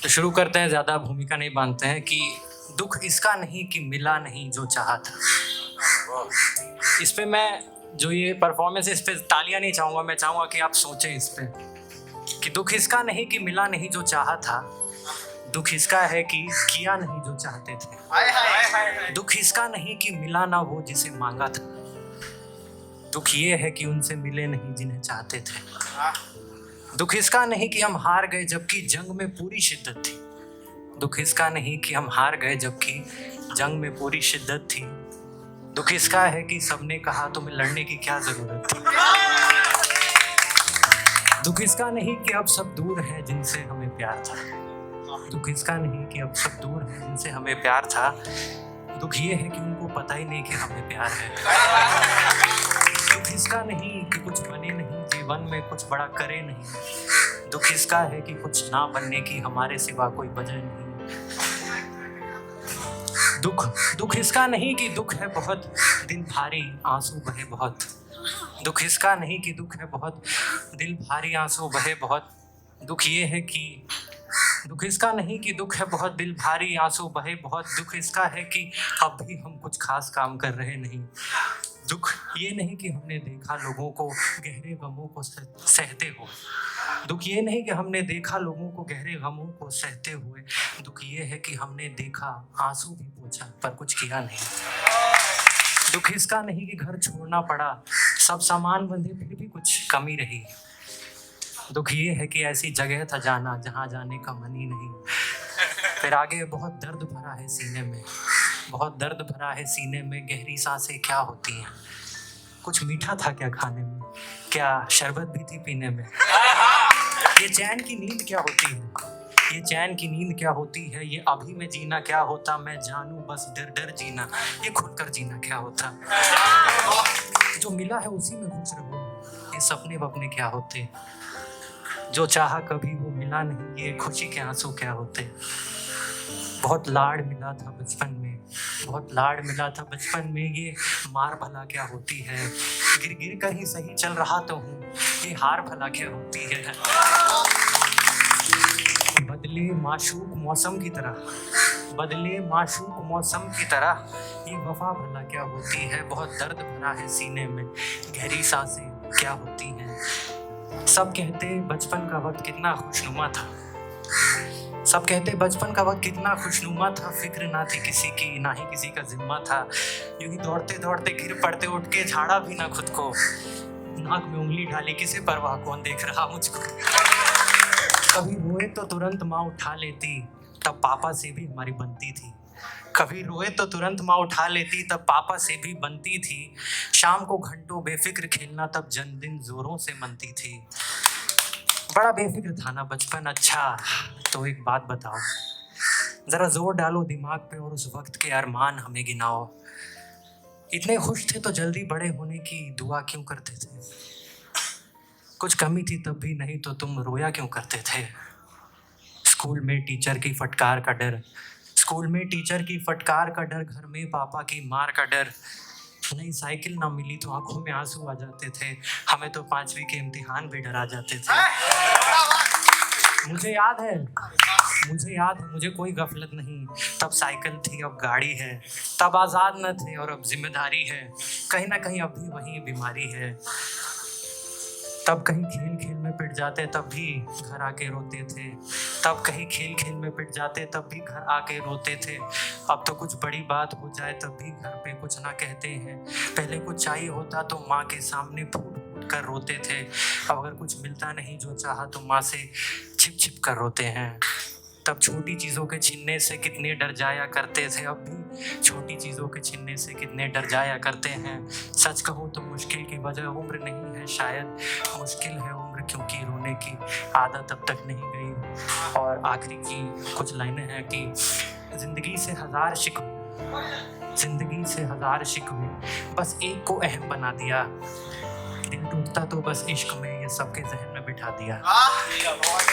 तो शुरू करते हैं, ज़्यादा भूमिका नहीं बांधते हैं कि दुख इसका नहीं कि मिला नहीं जो चाहा था। इस पे मैं जो ये परफॉर्मेंस, इस पे तालियां नहीं चाहूँगा, मैं चाहूँगा कि आप सोचें इस पे कि दुख इसका नहीं कि मिला नहीं जो चाहा था, दुख इसका है कि किया नहीं जो चाहते थे। दुख इसका नहीं कि मिला ना वो जिसे मांगा था, दुख ये है कि उनसे मिले नहीं जिन्हें चाहते थे। दुख इसका नहीं कि हम हार गए जबकि जंग में पूरी शिद्दत थी, दुख इसका नहीं कि हम हार गए जबकि जंग में पूरी शिद्दत थी। दुख इसका है कि सबने कहा तुम्हें लड़ने की क्या जरूरत थी। दुख इसका नहीं कि अब सब दूर है जिनसे हमें प्यार था, दुख इसका नहीं कि अब सब दूर है जिनसे हमें प्यार था। दुख ये है कि उनको पता ही नहीं कि हमें प्यार है। दुख इसका नहीं कि कुछ बने नहीं जीवन में, कुछ बड़ा करे नहीं, दुख इसका है कि कुछ ना बनने की हमारे सिवा कोई वजह नहीं। दुख इसका नहीं कि दुख है बहुत दिल भारी आंसू बहे बहुत, दुख इसका नहीं कि दुख है बहुत दिल भारी आंसू बहे बहुत। दुख ये है कि दुख इसका नहीं कि दुख है बहुत दिल भारी आंसू बहे बहुत, दुख इसका है कि अब भी हम कुछ खास काम कर रहे नहीं। दुख ये नहीं कि हमने देखा लोगों को गहरे गमों को सहते हुए, दुख ये नहीं कि हमने देखा लोगों को गहरे गमों को सहते हुए, दुख ये है कि हमने देखा आंसू भी पोंछा पर कुछ किया नहीं। दुख इसका नहीं कि घर छोड़ना पड़ा, सब सामान बंधे फिर भी कुछ कमी रही, दुख ये है कि ऐसी जगह था जाना जहाँ जाने का मन ही नहीं। फिर आगे बहुत दर्द भरा है सीने में, बहुत दर्द भरा है सीने में, गहरी सांसें क्या होती हैं, कुछ मीठा था क्या खाने में, क्या शरबत भी थी पीने में। ये चैन की नींद क्या होती है, ये चैन की नींद क्या होती है, ये अभी में जीना क्या होता, मैं जानूं बस डर डर जीना, ये खुलकर जीना क्या होता। जो मिला है उसी में खुश रहो, ये सपने वपने क्या होते, जो चाहा कभी वो मिला नहीं, ये खुशी के आंसू क्या होते। बहुत लाड़ मिला था बचपन में, बहुत लाड़ मिला था बचपन में, ये मार भला क्या होती है, गिर गिर कर ही सही चल रहा तो हूँ, ये हार भला क्या होती है। बदले माशूक मौसम की तरह, बदले माशूक मौसम की तरह, ये वफा भला क्या होती है। बहुत दर्द भरा है सीने में, गहरी सांसें क्या होती हैं। सब कहते बचपन का वक्त कितना खुशनुमा था, सब कहते बचपन का वक्त कितना खुशनुमा था, फिक्र ना थी किसी की ना ही किसी का जिम्मा था, यूं ही दौड़ते दौड़ते गिर पड़ते उठ के झाड़ा भी ना खुद को, नाक में उंगली डाली किसे परवाह कौन देख रहा मुझको। कभी रोए तो तुरंत माँ उठा लेती, तब पापा से भी हमारी बनती थी, कभी रोए तो तुरंत माँ उठा लेती, तब पापा से भी बनती थी। शाम को घंटों बेफिक्र खेलना, तब जन्मदिन जोरों से मनती थी। बड़ा बेफिक्र था ना बचपन। अच्छा तो एक बात बताओ, जरा जोर डालो दिमाग पे और उस वक्त के अरमान हमें गिनाओ। इतने खुश थे तो जल्दी बड़े होने की दुआ क्यों करते थे, कुछ कमी थी तब भी नहीं तो तुम रोया क्यों करते थे। स्कूल में टीचर की फटकार का डर, स्कूल में टीचर की फटकार का डर, घर में पापा की मार का डर, नई साइकिल ना मिली तो आंखों में आंसू आ जाते थे, हमें तो 5वीं के इम्तिहान भी डरा जाते थे। मुझे याद है, मुझे कोई गफलत नहीं, तब साइकिल थी अब गाड़ी है, तब आज़ाद न थे और अब जिम्मेदारी है, कहीं ना कहीं अब भी वही बीमारी है। तब कहीं खेल खेल में पिट जाते तब भी घर आके रोते थे, तब कहीं खेल खेल में पिट जाते तब भी घर आके रोते थे। अब तो कुछ बड़ी बात हो जाए तब भी घर पे कुछ ना कहते हैं, पहले कुछ चाहिए होता तो माँ के सामने फूट फूट कर रोते थे, अब अगर कुछ मिलता नहीं जो चाहा तो माँ से छिप छिप कर रोते हैं। तब छोटी चीज़ों के छीनने से कितने डर जाया करते थे, अब भी छोटी चीज़ों के छीनने से कितने डर जाया करते हैं। सच कहो तो मुश्किल की वजह उम्र नहीं है शायद, मुश्किल है उम्र क्योंकि रोने की आदत अब तक नहीं गई। और आखिरी की कुछ लाइनें हैं कि जिंदगी से हज़ार शिकवे, जिंदगी से हज़ार शिकवे, बस एक को अहम बना दिया, दिल टूटता तो बस इश्क में ये सबके जहन में बिठा दिया।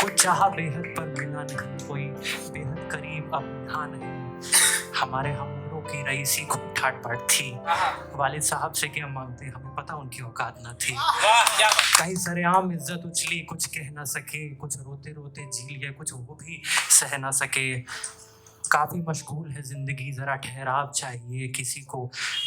कुछ चाहा बेहद पर मिला नहीं, कोई बेहद करीब अब यहाँ नहीं, हमारे हम उम्रों की रईसी खूब ठाट बाट थी। वालिद साहब से क्या मांगते, हमें पता उनकी औकात न थी। कहीं सरेआम इज्जत उछली, कुछ कह ना सके, कुछ रोते रोते जी लिए, कुछ वो भी सह ना सके। काफी मशगूल है जिंदगी, जरा ठहराव चाहिए, किसी को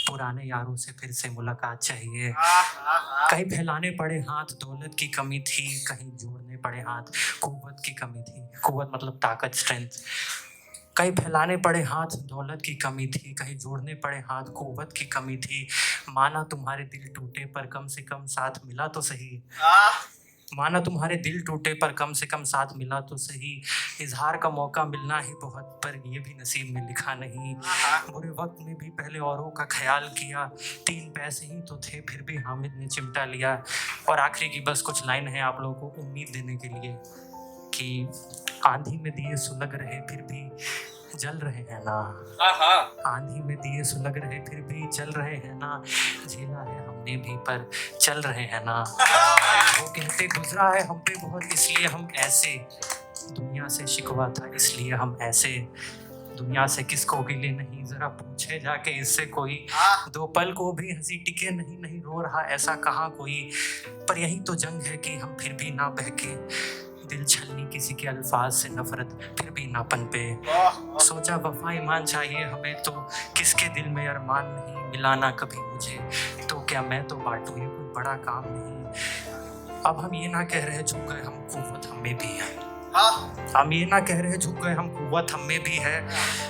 पुराने यारों से फिर से मुलाकात चाहिए। कहीं फैलाने पड़े हाथ, दौलत की कमी थी, कहीं जोड़ने पड़े हाथ, कुव्वत की कमी थी। कुव्वत मतलब ताकत, स्ट्रेंथ। कहीं फैलाने पड़े हाथ, दौलत की कमी थी, कहीं जोड़ने पड़े हाथ, कुव्वत की कमी थी। माना तुम्हारे दिल टूटे पर कम से कम साथ मिला तो सही। माना तुम्हारे दिल टूटे पर कम से कम साथ मिला तो सही। इजहार का मौका मिलना ही बहुत, पर ये भी नसीब में लिखा नहीं। बुरे वक्त में भी पहले औरों का ख्याल किया, 3 पैसे ही तो थे फिर भी हामिद ने चिमटा लिया। और आखिरी की बस कुछ लाइन है आप लोगों को उम्मीद देने के लिए कि आंधी में दिए सुलग रहे फिर भी जल रहे हैं ना। आंधी में दिए सुलग रहे फिर भी जल रहे हैं ना। झेला है हमने भी पर चल रहे हैं ना। वो कहते गुजरा है हम पे बहुत इसलिए हम ऐसे, दुनिया से शिकवा था इसलिए हम ऐसे। दुनिया से किसको गिले नहीं, जरा पूछे जाके इससे कोई। 2 पल को भी हंसी टिके नहीं, नहीं रो रहा ऐसा कहाँ कोई। पर यही तो जंग है कि हम फिर भी ना बहके, दिल छलनी किसी के अल्फाज से नफरत फिर भी ना पनपे। सोचा वफा ईमान चाहिए हमें तो किसके दिल में अरमान नहीं। मिलाना कभी मुझे तो क्या मैं तो बांटूं, ये कोई बड़ा काम नहीं। अब हम ये ना कह रहे झुक गए हम, कुव्वत हम में भी है। हम ये ना कह रहे झुक गए हम, कुव्वत हम में भी है।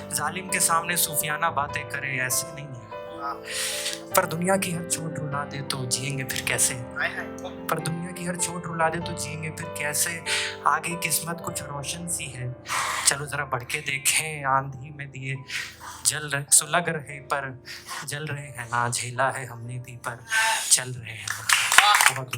जालिम के सामने सूफियाना बातें करें ऐसे नहीं है। पर दुनिया की हर चोट रुला दे तो जिएंगे फिर कैसे। पर दुनिया की हर चोट रुला दे तो जिएंगे फिर कैसे। आगे किस्मत कुछ रोशन सी है, चलो जरा बढ़ के देखें। आंधी में दिए जल रहे सुलग रहे पर जल रहे हैं ना। झेला है हमने भी पर चल रहे हैं ना। बहुत